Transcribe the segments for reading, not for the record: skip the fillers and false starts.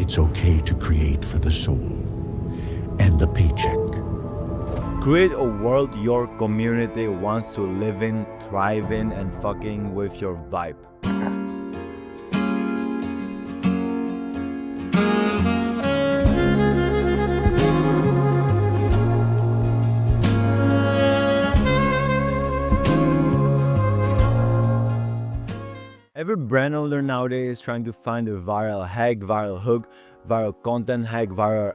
it's okay to create for the soul and the paycheck. Create a world your community wants to live in, thrive in, and fucking with your vibe. Every brand owner nowadays is trying to find a viral hack, viral hook, viral content hack, viral,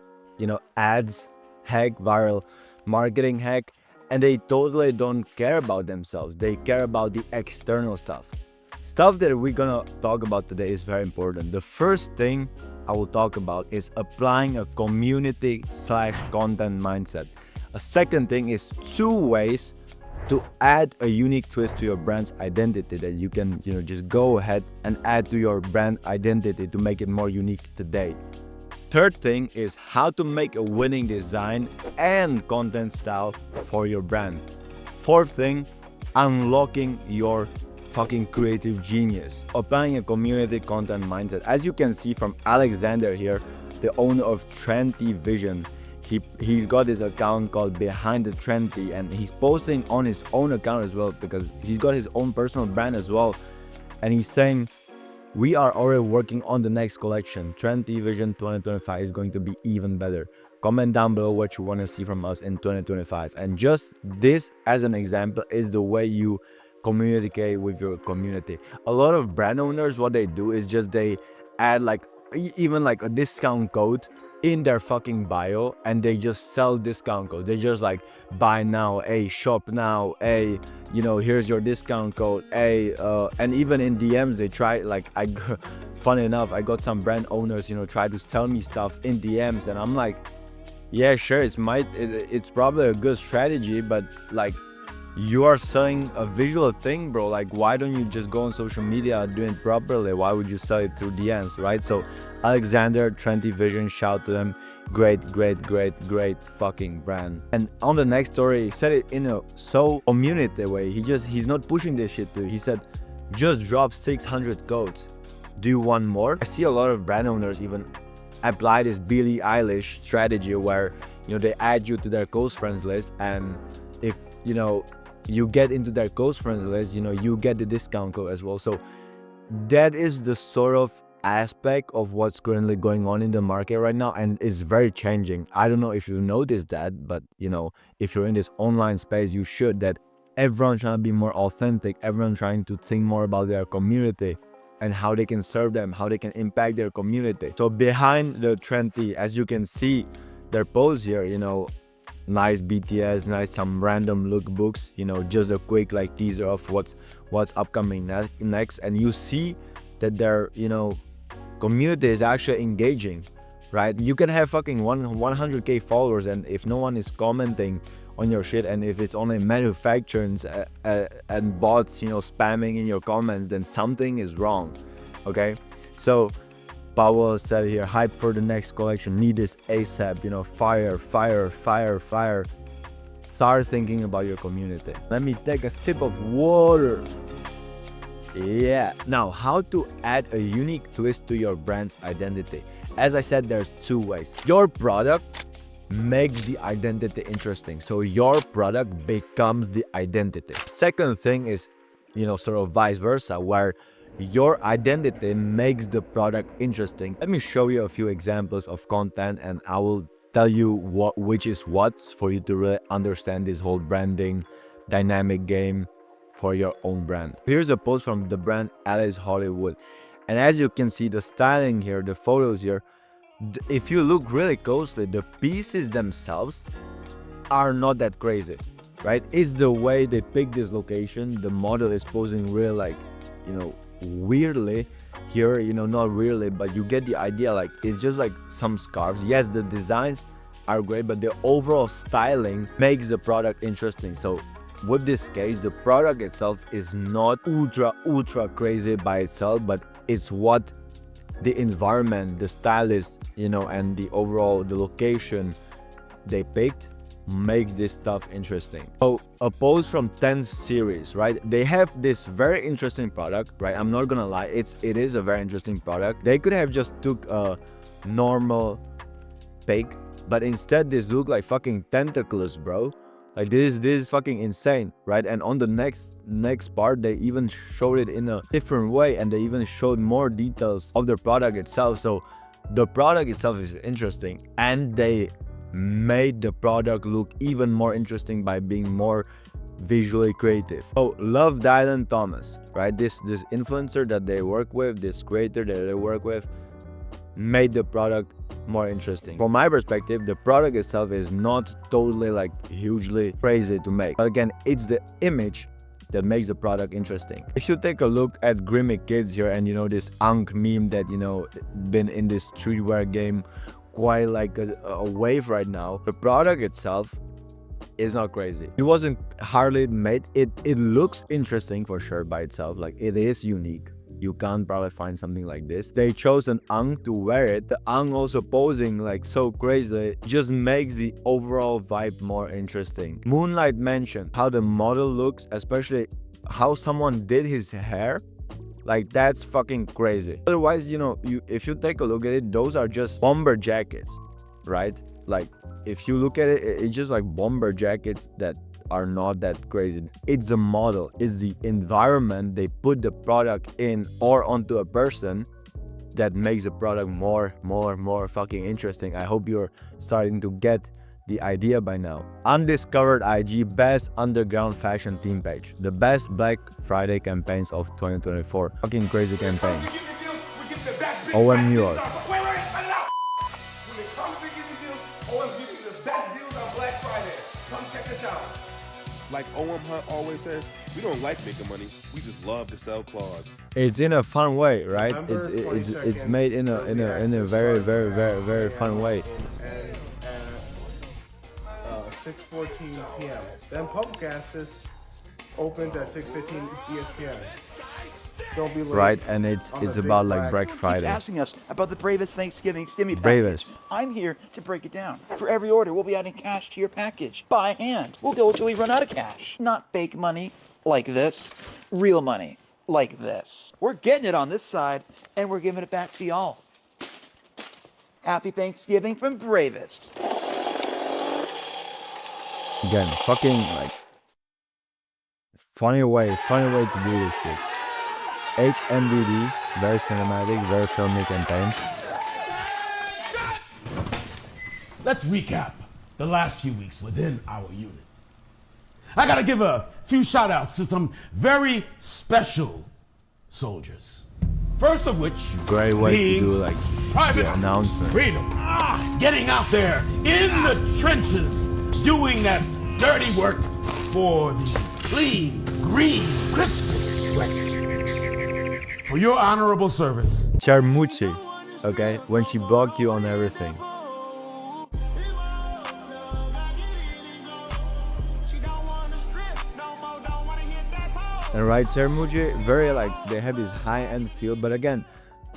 ads hack, viral marketing hack, and they totally don't care about themselves. They care about the external stuff. Stuff that we're gonna talk about today is very important. The first thing I will talk about is applying a community/content mindset. A second thing is 2 ways to add a unique twist to your brand's identity that you can just go ahead and add to your brand identity to make it more unique today. Third thing is how to make a winning design and content style for your brand. Fourth thing, unlocking your fucking creative genius. Applying a community content mindset. As you can see from Alexander here, the owner of Trendy Vision, he's got his account called Behind the Trendy, and he's posting on his own account as well because he's got his own personal brand as well. And he's saying, we are already working on the next collection. Trendy Vision 2025 is going to be even better. Comment down below what you want to see from us in 2025. And just this as an example is the way you communicate with your community. A lot of brand owners, what they do is just they add even a discount code in their fucking bio, and they just sell discount codes. They just buy now, shop now, here's your discount code, and even in DMs they try funny enough, I got some brand owners try to sell me stuff in DMs, and I'm like, yeah, sure, it's probably a good strategy, but you are selling a visual thing, bro. Why don't you just go on social media doing it properly? Why would you sell it through DMs, right? So Alexander, Trendy Vision, shout to them. Great fucking brand. And on the next story, he said it in a so community way. He's not pushing this shit too. He said, just drop 600 codes. Do you want more? I see a lot of brand owners even apply this Billie Eilish strategy where they add you to their close friends list, and if you get into their close friends list, you get the discount code as well. So that is the sort of aspect of what's currently going on in the market right now, and it's very changing. I don't know if you noticed that, but if you're in this online space, you should, that everyone's trying to be more authentic, everyone trying to think more about their community and how they can serve them, how they can impact their community. So behind the Trendy, as you can see their posts here, nice BTS, nice some random lookbooks, just a quick teaser of what's upcoming next, and you see that their community is actually engaging, right? You can have fucking 100k followers, and if no one is commenting on your shit, and if it's only manufacturers and bots spamming in your comments, then something is wrong. Okay, so Powell said here, hype for the next collection, need this ASAP, fire. Start thinking about your community. Let me take a sip of water. Yeah. Now, how to add a unique twist to your brand's identity? As I said, there's 2 ways. Your product makes the identity interesting. So your product becomes the identity. Second thing is, sort of vice versa, where your identity makes the product interesting. Let me show you a few examples of content, and I will tell you which is what for you to really understand this whole branding dynamic game for your own brand. Here's a post from the brand Alice Hollywood, and as you can see, the styling here, the photos here, if you look really closely, the pieces themselves are not that crazy, right? It's the way they pick this location. The model is posing really weirdly here, not really, but you get the idea. It's just some scarves. Yes, the designs are great, but the overall styling makes the product interesting. So with this case, the product itself is not ultra crazy by itself, but it's what the environment, the stylist, and the overall the location they picked makes this stuff interesting. So a post from 10 series, right? They have this very interesting product, right? I'm not gonna lie, it is a very interesting product. They could have just took a normal fake, but instead this look like fucking tentacles, bro. Like this is fucking insane, right? And on the next part, they even showed it in a different way, and they even showed more details of the product itself. So the product itself is interesting, and they made the product look even more interesting by being more visually creative. Oh, love Dylan Thomas, right? This influencer that they work with, this creator that they work with, made the product more interesting. From my perspective, the product itself is not totally like hugely crazy to make, but again, it's the image that makes the product interesting. If you take a look at Grimmy Kids here, and you know this Ankh meme that, you know, been in this streetwear game quite like a wave right now, the product itself is not crazy. It wasn't hardly made. It looks interesting for sure by itself, like it is unique. You can't probably find something like this. They chose an Ankh to wear it. The Ankh also posing like so crazy, it just makes the overall vibe more interesting. Moonlight mentioned how the model looks, especially how someone did his hair. Like that's fucking crazy. Otherwise, you know, if you take a look at it, those are just bomber jackets, right? Like if you look at it, it's just like bomber jackets that are not that crazy. It's the model, it's the environment they put the product in or onto a person that makes the product more fucking interesting. I hope you're starting to get the idea by now. Undiscovered IG best underground fashion team page. The best Black Friday campaigns of 2024. Fucking crazy campaign. OM New York. Like OM Hunt always says, we don't like making money, we just love to sell cloths. It's in a fun way, right? It's made in a very fun way. And 6:14 p.m. Then public access opens at 6:15 ESPN. Don't be late. Right, and it's about like Black Friday. Asking us about the Bravest Thanksgiving stimmy package. Bravest. I'm here to break it down. For every order, we'll be adding cash to your package by hand. We'll go until we run out of cash. Not fake money like this, real money like this. We're getting it on this side, and we're giving it back to y'all. Happy Thanksgiving from Bravest. Again, fucking like funny way to do this shit. HMVD, very cinematic, very filmy campaign. Let's recap the last few weeks within our unit. I gotta give a few shout outs to some very special soldiers. First of which, Great way to being do like Private the announcement. Freedom. Getting out there in the trenches, doing that dirty work for the clean, green, crystal sweats. For your honorable service. Charmucci, okay, when she blocked you on everything. And right, Charmucci, very like, they have this high-end feel, but again,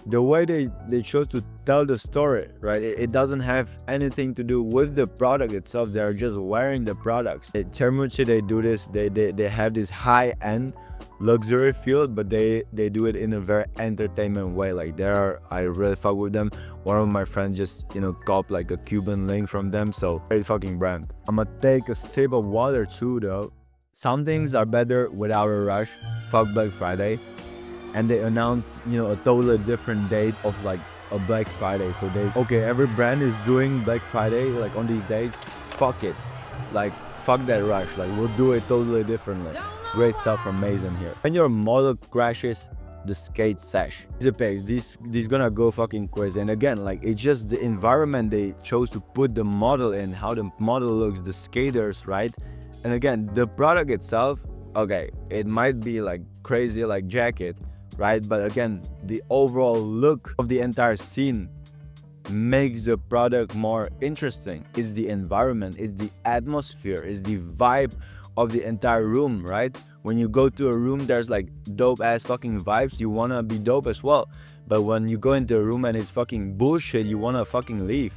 the way they chose to tell the story, right, it doesn't have anything to do with the product itself. They're just wearing the products. At Charmucci, they do this, they have this high-end luxury feel, but they do it in a very entertainment way. Like I really fuck with them. One of my friends just, you know, copped like a Cuban link from them, so great fucking brand. I'ma take a sip of water too though. Some things are better without a rush. Fuck Black Friday. And they announce, you know, a totally different date of like a Black Friday. So every brand is doing Black Friday like on these dates. Fuck it. Like fuck that rush. Like we'll do it totally differently. Great stuff from Mason here. When your model crashes the skate sesh, these gonna go fucking crazy. And again, like it's just the environment they chose to put the model in, how the model looks, the skaters, right? And again, the product itself, okay, it might be like crazy like jacket, right? But again, the overall look of the entire scene makes the product more interesting. It's the environment, it's the atmosphere, it's the vibe of the entire room, right? When you go to a room, there's like dope ass fucking vibes, you wanna be dope as well. But when you go into a room and it's fucking bullshit, you wanna fucking leave,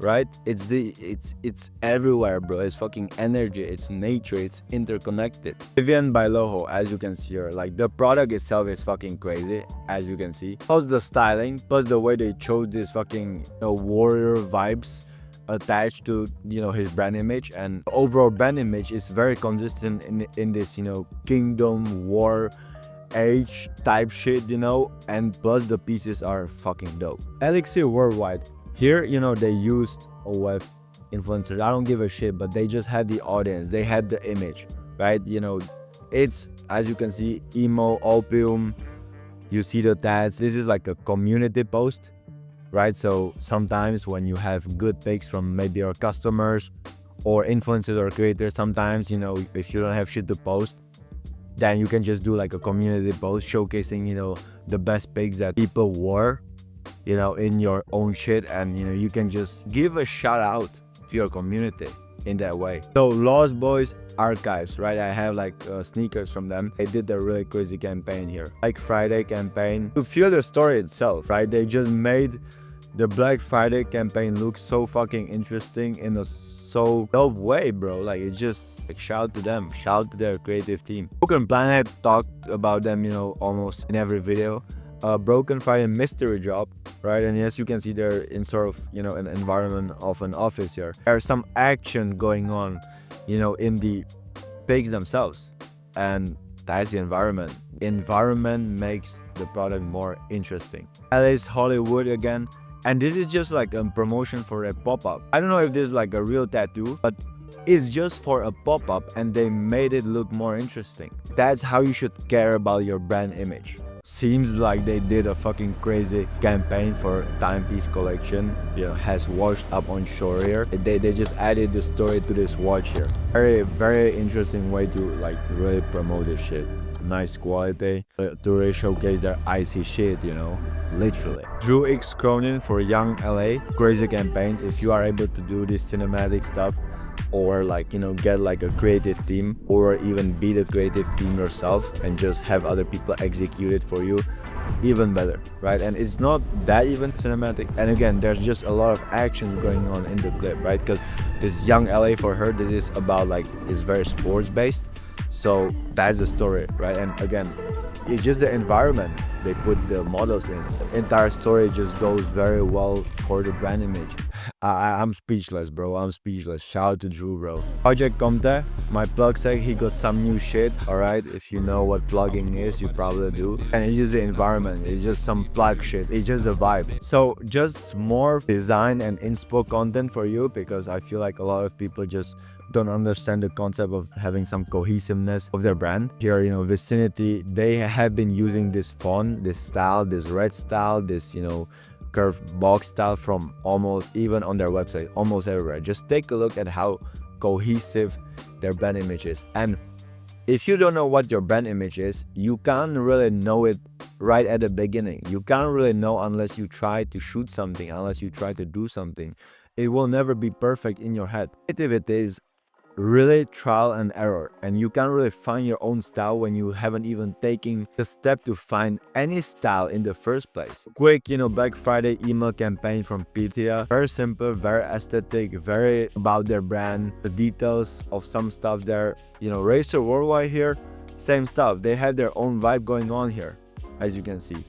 right? It's everywhere, bro. It's fucking energy, it's nature, it's interconnected. Vivian by Loho, as you can see here, like the product itself is fucking crazy, as you can see. Plus the styling, plus the way they chose this fucking warrior vibes attached to his brand image, and overall brand image is very consistent in this kingdom war age type shit, and plus the pieces are fucking dope. Elixir Worldwide, here they used OF influencers. I don't give a shit, but they just had the audience, they had the image, right? It's, as you can see, emo opium. You see the tags. This is like a community post, right? So sometimes when you have good picks from maybe your customers or influencers or creators, sometimes if you don't have shit to post, then you can just do like a community post showcasing the best picks that people wore in your own shit, and you can just give a shout out to your community in that way. So Lost Boys Archives, right? I have like sneakers from them. They did a really crazy campaign here, like Friday campaign, to feel the story itself, right? They just made the Black Friday campaign look so fucking interesting in a so dope way, bro. Like, it's just like, shout out to them, shout out to their creative team. Broken Planet talked about them almost in every video. Broken Friday mystery drop, right? And as you can see, they're in sort of an environment of an office here. There's some action going on in the pics themselves, and that's the environment. Environment makes the product more interesting. Alice Hollywood again, and this is just like a promotion for a pop-up. I don't know if this is like a real tattoo, but it's just for a pop-up, and they made it look more interesting. That's how you should care about your brand image. Seems like they did a fucking crazy campaign for timepiece collection. Has washed up on shore here. They just added the story to this watch here. Very interesting way to like really promote this shit. Nice quality to really showcase their icy shit, literally. Drew X Cronin for Young LA. Crazy campaigns. If you are able to do this cinematic stuff, or like get like a creative team, or even be the creative team yourself and just have other people execute it for you, even better, right? And it's not that even cinematic, and again, there's just a lot of action going on in the clip, right? Because this Young LA, for her, this is about like, it's very sports based, so that's the story, right? And again, it's just the environment they put the models in. The entire story just goes very well for the brand image. I'm speechless, bro. I'm speechless. Shout out to Drew, bro. Project Comte, my plug said he got some new shit, alright? If you know what plugging is, you probably do. And it's just the environment. It's just some plug shit. It's just a vibe. So just more design and inspo content for you, because I feel like a lot of people just don't understand the concept of having some cohesiveness of their brand. Here, Vicinity, they have been using this font, this style, this red style, this, curved box style from almost, even on their website, almost everywhere. Just take a look at how cohesive their brand image is. And if you don't know what your brand image is, you can't really know it right at the beginning. You can't really know unless you try to shoot something, unless you try to do something. It will never be perfect in your head. Creativity is really trial and error, and you can't really find your own style when you haven't even taken the step to find any style in the first place. Quick Black Friday email campaign from Pythia. Very simple, very aesthetic, very about their brand, the details of some stuff there. Racer Worldwide here, same stuff. They have their own vibe going on here, as you can see.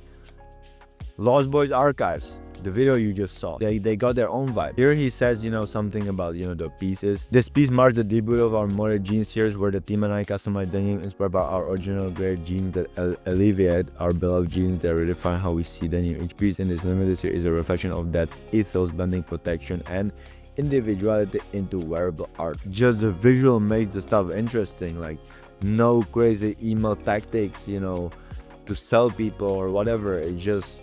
Lost Boys Archives, the video you just saw, they got their own vibe. Here he says something about the pieces. This piece marks the debut of our modded jeans series, where the team and I customize denim inspired by our original gray jeans that alleviate our beloved jeans that redefine how we see denim. Each piece in this limited series is a reflection of that ethos, blending protection and individuality into wearable art. Just the visual makes the stuff interesting. Like, no crazy email tactics to sell people or whatever. It's just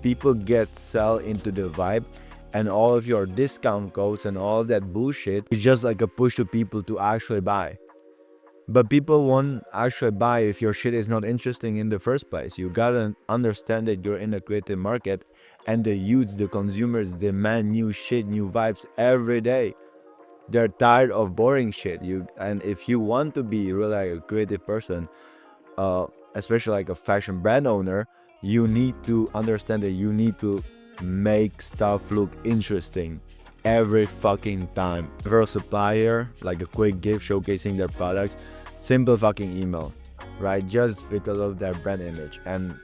people sell into the vibe, and all of your discount codes and all of that bullshit is just like a push to people to actually buy. But people won't actually buy if your shit is not interesting in the first place. You gotta understand that you're in a creative market, and the youths, the consumers, demand new shit, new vibes every day. They're tired of boring shit. And if you want to be really like a creative person, especially like a fashion brand owner, you need to understand that you need to make stuff look interesting. every fucking time. For a supplier, like a quick gift showcasing their products, simple fucking email, right? Just because of their brand image, and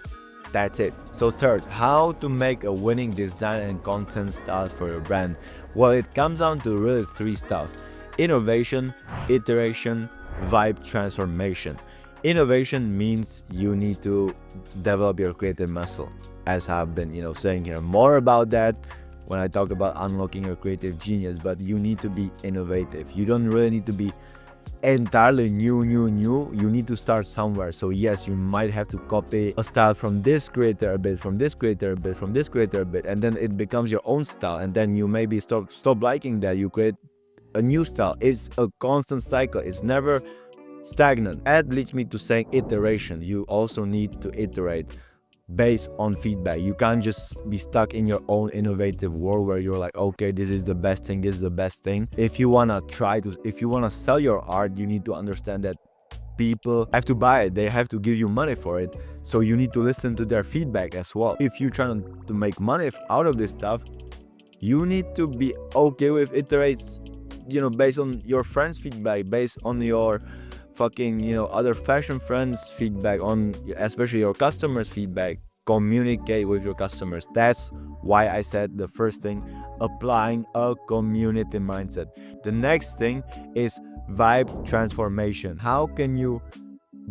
that's it. So third, how to make a winning design and content style for your brand. Well, it comes down to really three stuff: innovation, iteration, vibe transformation. Innovation means you need to develop your creative muscle, as I've been, saying here. More about that when I talk about unlocking your creative genius, but you need to be innovative. You don't really need to be entirely new. You need to start somewhere. So yes, you might have to copy a style from this creator a bit, from this creator a bit, from this creator a bit, and then it becomes your own style, and then you maybe stop liking that, you create a new style. It's a constant cycle. It's never stagnant. That leads me to saying iteration. You also need to iterate based on feedback. You can't just be stuck in your own innovative world where you're like, okay, this is the best thing, this is the best thing. If you want to sell your art, you need to understand that people have to buy it, they have to give you money for it, so you need to listen to their feedback as well. If you're trying to make money out of this stuff, you need to be okay with iterates, based on your friends' feedback, based on your fucking other fashion friends' feedback, on especially your customers' feedback. Communicate with your customers. That's why I said the first thing, applying a community mindset. The next thing is vibe transformation. How can you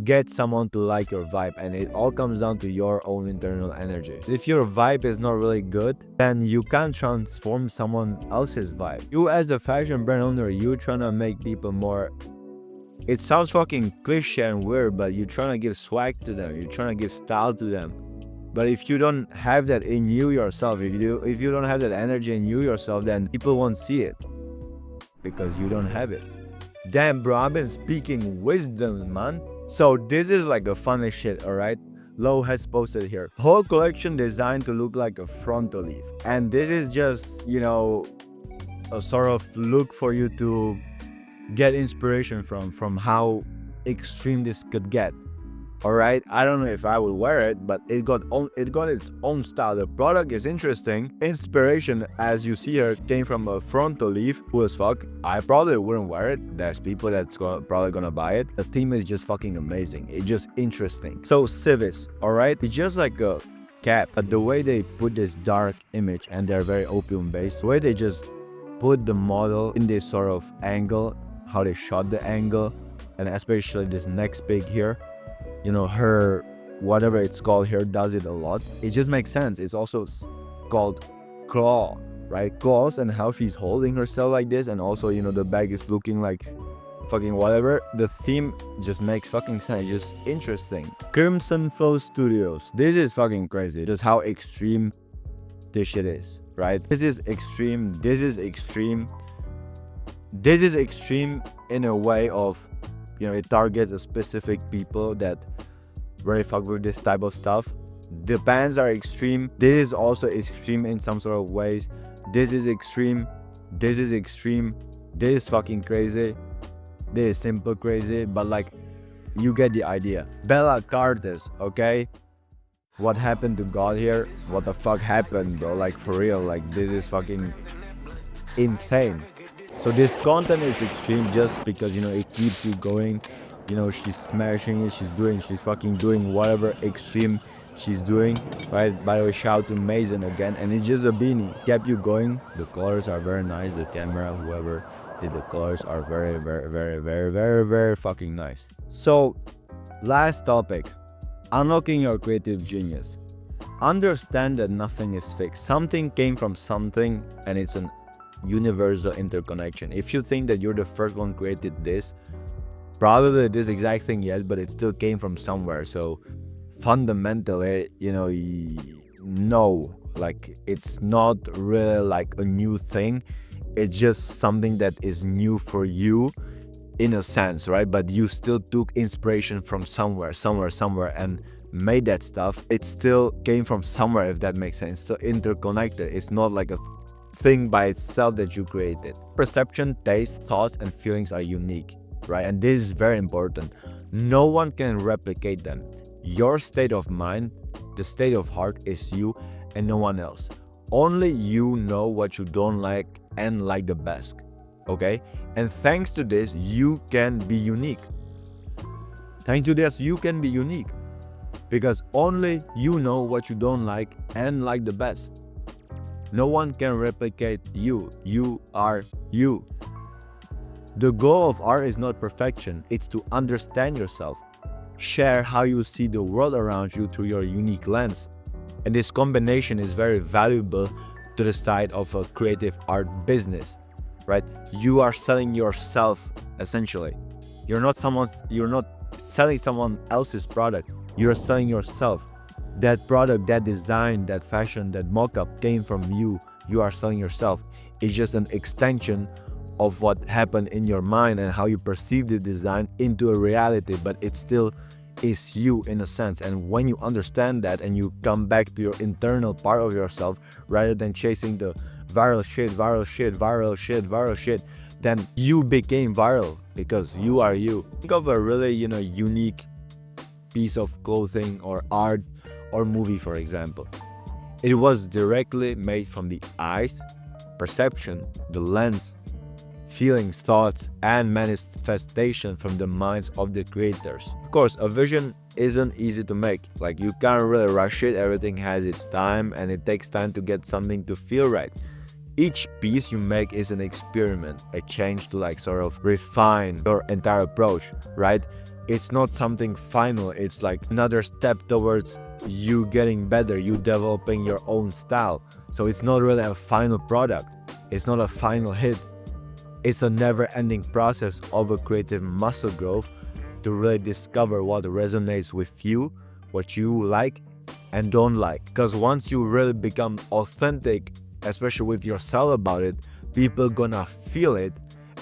get someone to like your vibe? And it all comes down to your own internal energy. If your vibe is not really good, then you can't transform someone else's vibe. You as the fashion brand owner, you trying to make people more, it sounds fucking cliche and weird, but you're trying to give swag to them, you're trying to give style to them. But if you don't have that in you yourself, if you don't have that energy in you yourself, then people won't see it because you don't have it. Damn bro, I've been speaking wisdom, man. So this is like a funny shit, alright? Low has posted here. Whole collection designed to look like a frontal leaf. And this is just, a sort of look for you to get inspiration from how extreme this could get. All right, I don't know if I would wear it, but it got its own style. The product is interesting. Inspiration, as you see here, came from a frontal leaf. Cool as fuck. I probably wouldn't wear it. There's people that's probably gonna buy it. The theme is just fucking amazing. It's just interesting. So Civis, all right, it's just like a cap, but the way they put this dark image, and they're very opium based, the way they just put the model in this sort of angle, how they shot the angle, and especially this next pig here, her, whatever it's called here, does it a lot. It just makes sense. It's also called claw, right? Claws, and how she's holding herself like this, and also the bag is looking like fucking whatever. The theme just makes fucking sense. It's just interesting. Crimson Flow Studios, this is fucking crazy, just how extreme this shit is, right? This is extreme in a way of, it targets a specific people that very fuck with this type of stuff. The pants are extreme. This is also extreme in some sort of ways. This is extreme. This is extreme. This is fucking crazy. This is simple crazy, but like, you get the idea. Bella Cartes, okay? What happened to God here? What the fuck happened, bro? Like, for real, like, this is fucking insane. So this content is extreme just because it keeps you going. She's smashing it, she's fucking doing whatever extreme she's doing, right? By the way, shout out to Mason again, and it's just a beanie, kept you going. The colors are very nice. The camera, whoever did the colors, are very, very, very, very, very, very fucking nice. So last topic, unlocking your creative genius. Understand that nothing is fixed. Something came from something, and it's an universal interconnection. If you think that you're the first one created this, probably this exact thing, yes, but it still came from somewhere. So fundamentally, no, like, it's not really like a new thing. It's just something that is new for you in a sense, right? But you still took inspiration from somewhere, and made that stuff. It still came from somewhere, if that makes sense. So interconnected. It's not like a thing by itself that you created. Perception, taste, thoughts, and feelings are unique, right? And this is very important. No one can replicate them. Your state of mind, the state of heart, is you and no one else. Only you know what you don't like and like the best. Okay? And thanks to this, you can be unique. Thanks to this, you can be unique. Because only you know what you don't like and like the best. No one can replicate you. You are you. The goal of art is not perfection, it's to understand yourself. Share how you see the world around you through your unique lens. And this combination is very valuable to the side of a creative art business, right? You are selling yourself essentially. You're not selling someone else's product. You're selling yourself. That product, that design, that fashion, that mock-up came from you. You are selling yourself. It's just an extension of what happened in your mind and how you perceive the design into a reality, but it still is you in a sense. And when you understand that and you come back to your internal part of yourself rather than chasing the viral shit, then you became viral because you are you. Think of a really, unique piece of clothing or art or movie, for example. It was directly made from the eyes, perception, the lens, feelings, thoughts, and manifestation from the minds of the creators. Of course, a vision isn't easy to make. Like, you can't really rush it. Everything has its time, and it takes time to get something to feel right. Each piece you make is an experiment, a change to sort of refine your entire approach, right? It's not something final. It's like another step towards you getting better, you developing your own style. So it's not really a final product. It's not a final hit. It's a never-ending process of a creative muscle growth to really discover what resonates with you, what you like and don't like. Because once you really become authentic, especially with yourself about it, people gonna feel it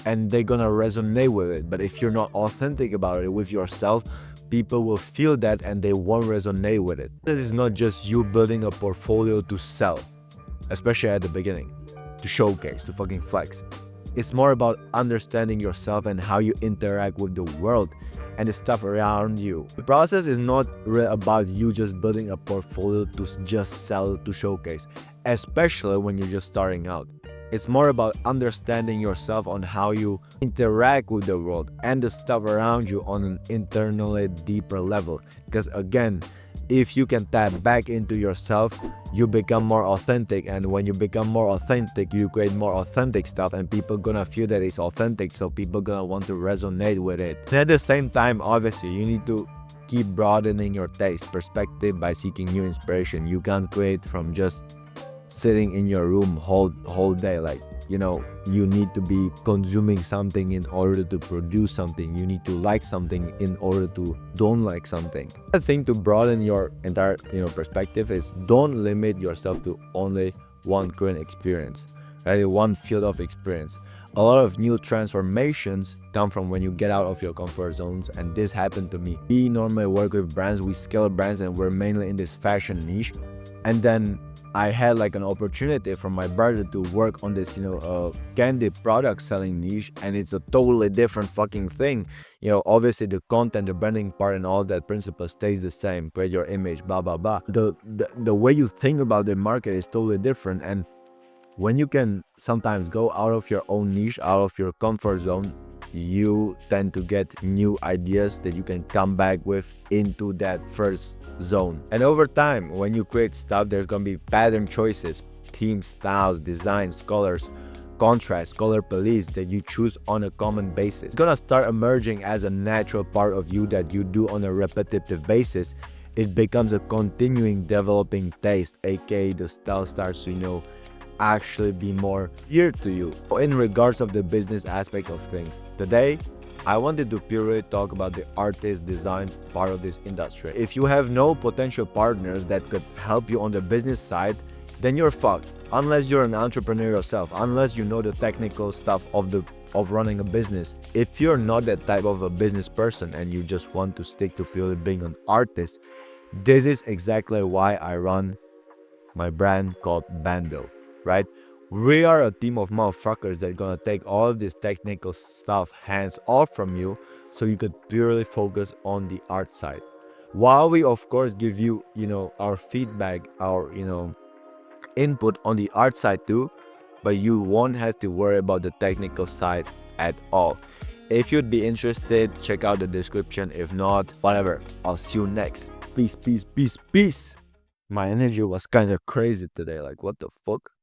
and they're gonna resonate with it. But if you're not authentic about it with yourself, people will feel that and they won't resonate with it. This is not just you building a portfolio to sell, especially at the beginning, to showcase, to fucking flex. It's more about understanding yourself and how you interact with the world and the stuff around you. The process is not really about you just building a portfolio to just sell, to showcase, especially when you're just starting out. It's more about understanding yourself on how you interact with the world and the stuff around you on an internally deeper level. Because again, if you can tap back into yourself, you become more authentic, and when you become more authentic, you create more authentic stuff, and people gonna feel that it's authentic, so people gonna want to resonate with it. And at the same time, obviously, you need to keep broadening your taste, perspective by seeking new inspiration. You can't create from just sitting in your room whole day. You need to be consuming something in order to produce something. You need to like something in order to don't like something. The thing to broaden your entire perspective is don't limit yourself to only one current experience, right? One field of experience. A lot of new transformations come from when you get out of your comfort zones, and this happened to me. We normally work with brands, we scale brands, and we're mainly in this fashion niche. And then I had an opportunity from my brother to work on this, candy product selling niche, and it's a totally different fucking thing. Obviously the content, the branding part and all that principle stays the same, create your image, blah, blah, blah. The way you think about the market is totally different. And when you can sometimes go out of your own niche, out of your comfort zone, you tend to get new ideas that you can come back with into that first zone. And over time, when you create stuff, there's gonna be pattern choices, theme, styles, designs, colors, contrast, color palettes that you choose on a common basis. It's gonna start emerging as a natural part of you that you do on a repetitive basis. It becomes a continuing developing taste, aka the style starts to actually be more dear to you. In regards of the business aspect of things, today I wanted to purely talk about the artist design part of this industry. If you have no potential partners that could help you on the business side, then you're fucked. Unless you're an entrepreneur yourself, unless you know the technical stuff of running a business. If you're not that type of a business person and you just want to stick to purely being an artist, this is exactly why I run my brand called Bando, right? We are a team of motherfuckers that are gonna take all of this technical stuff hands off from you so you could purely focus on the art side. While we of course give you, our feedback, our, input on the art side too, but you won't have to worry about the technical side at all. If you'd be interested, check out the description. If not, whatever. I'll see you next. Peace, peace, peace, peace. My energy was kind of crazy today. Like, what the fuck?